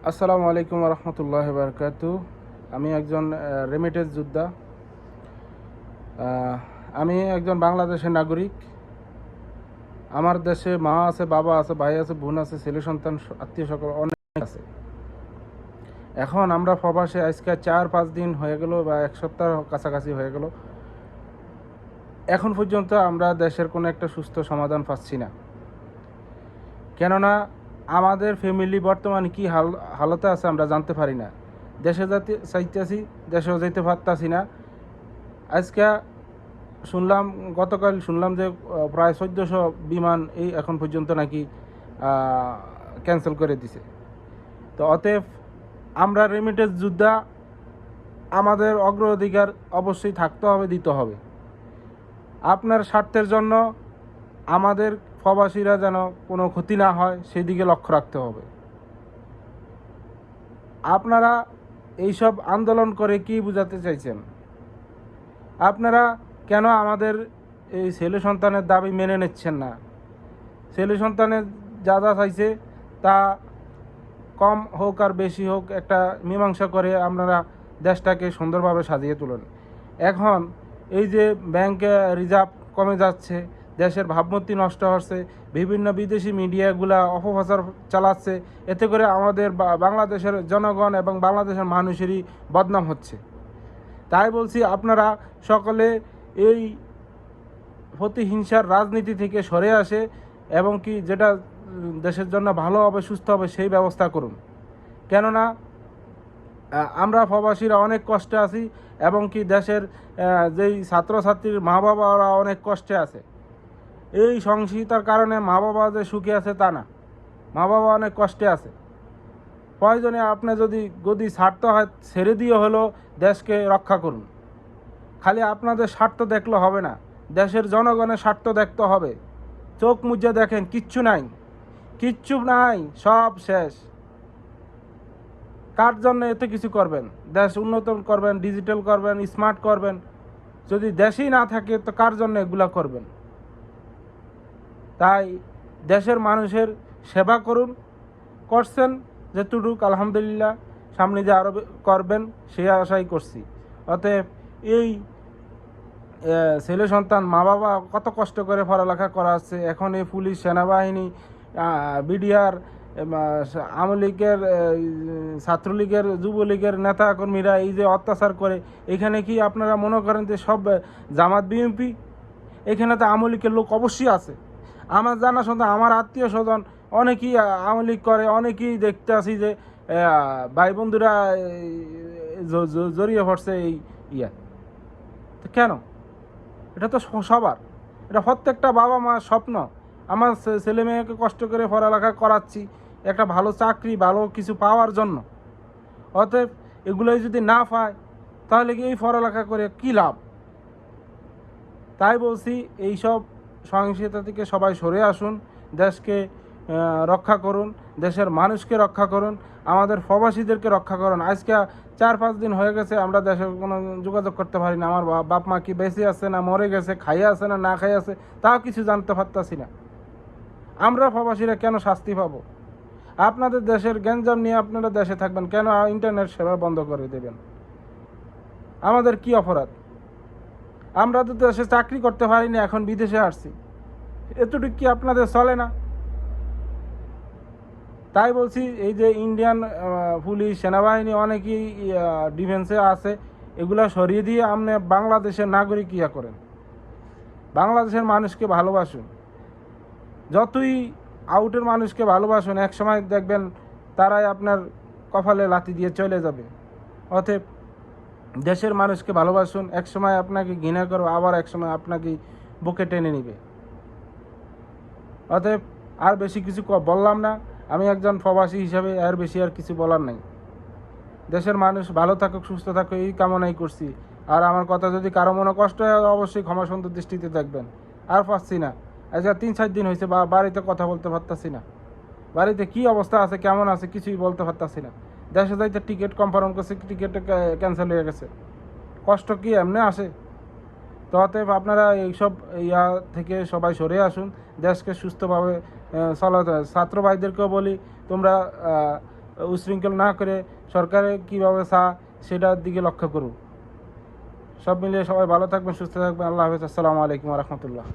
আসসালামু আলাইকুম রহমতুল্লাহ বারকাতু। আমি একজন রেমিটেন্স যোদ্ধা। আমি একজন বাংলাদেশের নাগরিক। আমার দেশে মা আছে, বাবা আছে, ভাই আছে, বোন আছে, ছেলে সন্তান, আত্মীয় সকল অনেক আছে। এখন আমরা প্রবাসে আজকে 4-5 দিন হয়ে গেল বা এক সপ্তাহ কাছাকাছি হয়ে গেল। এখন পর্যন্ত আমরা দেশের কোনো একটা সুস্থ সমাধান পাচ্ছি না। কেননা আমাদের ফ্যামিলি বর্তমানে কী হালতে আছে আমরা জানতে পারি না। দেশে যাতে চাইতেছি, দেশেও যেতে পারতাছি না। আজকে গতকাল শুনলাম যে প্রায় 1400 বিমান এই এখন পর্যন্ত নাকি ক্যান্সেল করে দিছে। তো অতএব আমরা রেমিটেন্স যোদ্ধা, আমাদের অগ্রাধিকার অবশ্যই থাকতে হবে, দিতে হবে। আপনার স্বার্থের জন্য আমাদের প্রবাসীরা যেন কোনো ক্ষতি না হয় সেই দিকে লক্ষ্য রাখতে হবে। আপনারা এইসব আন্দোলন করে কি বোঝাতে চাইছেন? আপনারা কেন আমাদের এই ছেলে সন্তানের দাবি মেনে নিচ্ছেন না? ছেলে সন্তানের যা যা চাইছে তা কম হোক আর বেশি হোক একটা মীমাংসা করে আপনারা দেশটাকে সুন্দরভাবে সাজিয়ে তুলেন। এখন এই যে ব্যাংকে রিজার্ভ কমে যাচ্ছে, দেশের ভাবমূর্তি নষ্ট হচ্ছে, বিভিন্ন বিদেশি মিডিয়াগুলা অপপ্রচার চালাচ্ছে, এতে করে আমাদের বাংলাদেশের জনগণ এবং বাংলাদেশের মানুষেরই বদনাম হচ্ছে। তাই বলছি, আপনারা সকলে এই প্রতিহিংসার রাজনীতি থেকে সরে আসে এবং কি যেটা দেশের জন্য ভালো হবে, সুস্থ হবে সেই ব্যবস্থা করুন। কেননা আমরা প্রবাসীরা অনেক কষ্টে আছি এবং কি দেশের যেই ছাত্রছাত্রীর মা বাবারা অনেক কষ্টে আছে। এই সহিংসতার কারণে মা বাবা যে সুখে আছে তা না, মা বাবা অনেক কষ্টে আছে। প্রয়োজনে আপনি যদি গদি ছাড়তে হয় ছেড়ে দিয়ে হলেও দেশকে রক্ষা করুন। খালি আপনাদের স্বার্থ দেখলে হবে না, দেশের জনগণের স্বার্থ দেখতে হবে। চোখ মুজে দেখেন, কিচ্ছু নাই, কিচ্ছু নাই, সব শেষ। কার জন্য এত কিছু করবেন? দেশ উন্নত করবেন, ডিজিটাল করবেন, স্মার্ট করবেন। যদি দেশেই না থাকে তো কার জন্য এগুলা করবেন? তাই দেশের মানুষের সেবা করুন, করছেন যেটুকু আলহামদুলিল্লাহ, সামনে যে আরও করবেন সেই আশাই করছি। অতএব এই ছেলে সন্তান মা বাবা কত কষ্ট করে পড়ালেখা করাচ্ছে, এখন এই পুলিশ সেনাবাহিনী বিডিআর আওয়ামী লীগের ছাত্রলীগের যুবলীগের নেতাকর্মীরা এই যে অত্যাচার করে, এখানে কি আপনারা মনে করেন যে সব জামাত বিএনপি? এখানে তো আওয়ামী লীগের লোক অবশ্যই আছে। আমার জানা শুনতে আমার আত্মীয় স্বজন অনেকেই আওয়ামী লীগ করে, অনেকেই দেখতে আসি যে ভাই বন্ধুরা জড়িয়ে পড়ছে এই ইয়া। তো কেন? এটা তো সবার, এটা প্রত্যেকটা বাবা মার স্বপ্ন। আমার ছেলে মেয়েকে কষ্ট করে পড়ালেখা করাচ্ছি একটা ভালো চাকরি, ভালো কিছু পাওয়ার জন্য। অতএব এগুলোই যদি না পায় তাহলে কি এই পড়ালেখা করে কী লাভ? তাই বলছি, এইসব সহিংসতা থেকে সবাই সরে আসুন, দেশকে রক্ষা করুন, দেশের মানুষকে রক্ষা করুন, আমাদের প্রবাসীদেরকে রক্ষা করুন। আজকে 4-5 দিন হয়ে গেছে আমরা দেশে কোনো যোগাযোগ করতে পারি না। আমার বাপ মা কি বেঁচে আছে না মরে গেছে, খাইয়ে আছে না না খাইয়ে আছে, তাও কিছু জানতে পারতাছি না। আমরা প্রবাসীরা কেন শাস্তি পাবো? আপনাদের দেশের গ্যাঞ্জাম নিয়ে আপনারা দেশে থাকবেন, কেন ইন্টারনেট সেবা বন্ধ করে দেবেন? আমাদের কি অপরাধ? আমরা তো দেশে চাকরি করতে পারিনি, এখন বিদেশে আসছি, এতটুকু কি আপনাদের চলে না? তাই বলছি, এই যে ইন্ডিয়ান পুলিশ সেনাবাহিনী অনেকেই ডিফেন্সে আছে, এগুলা সরিয়ে দিয়ে আপনি বাংলাদেশের নাগরিক ইয়া করেন। বাংলাদেশের মানুষকে ভালোবাসুন, যতই আউটের মানুষকে ভালোবাসুন, এক সময় দেখবেন তারাই আপনার কপালে লাথি দিয়ে চলে যাবে। অতএব দেশের মানুষকে ভালোবাসুন, এক সময় আপনাকে ঘৃণা করো, আবার এক সময় আপনাকে বুকে টেনে নিবে। অতএব আর বেশি কিছু বললাম না, আমি একজন প্রবাসী হিসাবে আর বেশি আর কিছু বলার নাই। দেশের মানুষ ভালো থাকুক, সুস্থ থাকুক, এই কামনাই করছি। আর আমার কথা যদি কারো মনে কষ্ট হয় অবশ্যই ক্ষমা সুন্দর দৃষ্টিতে দেখবেন। আর পাচ্ছি না, আজকে 3-4 দিন হয়েছে বাড়িতে কথা বলতে পারতাছি না। বাড়িতে কি অবস্থা আছে, কেমন আছে কিছুই বলতে পারতাছি না। দেশে যাইতে টিকিট কনফার্ম করছে, টিকিট ক্যান্সেল হয়ে গেছে। কষ্ট কি এমনি আসে? তো অতএব আপনারা এইসব ইয়া থেকে সবাই সরে আসুন, দেশকে সুস্থভাবে চলাতে। ছাত্র ভাইদেরকেও বলি, তোমরা উশৃঙ্খল না করে সরকারে কীভাবে সেটার দিকে লক্ষ্য করুক। সব মিলিয়ে সবাই ভালো থাকবেন, সুস্থ থাকবেন। আল্লাহ হাফেজ। আসসালামু আলাইকুম রহমতুল্লাহ।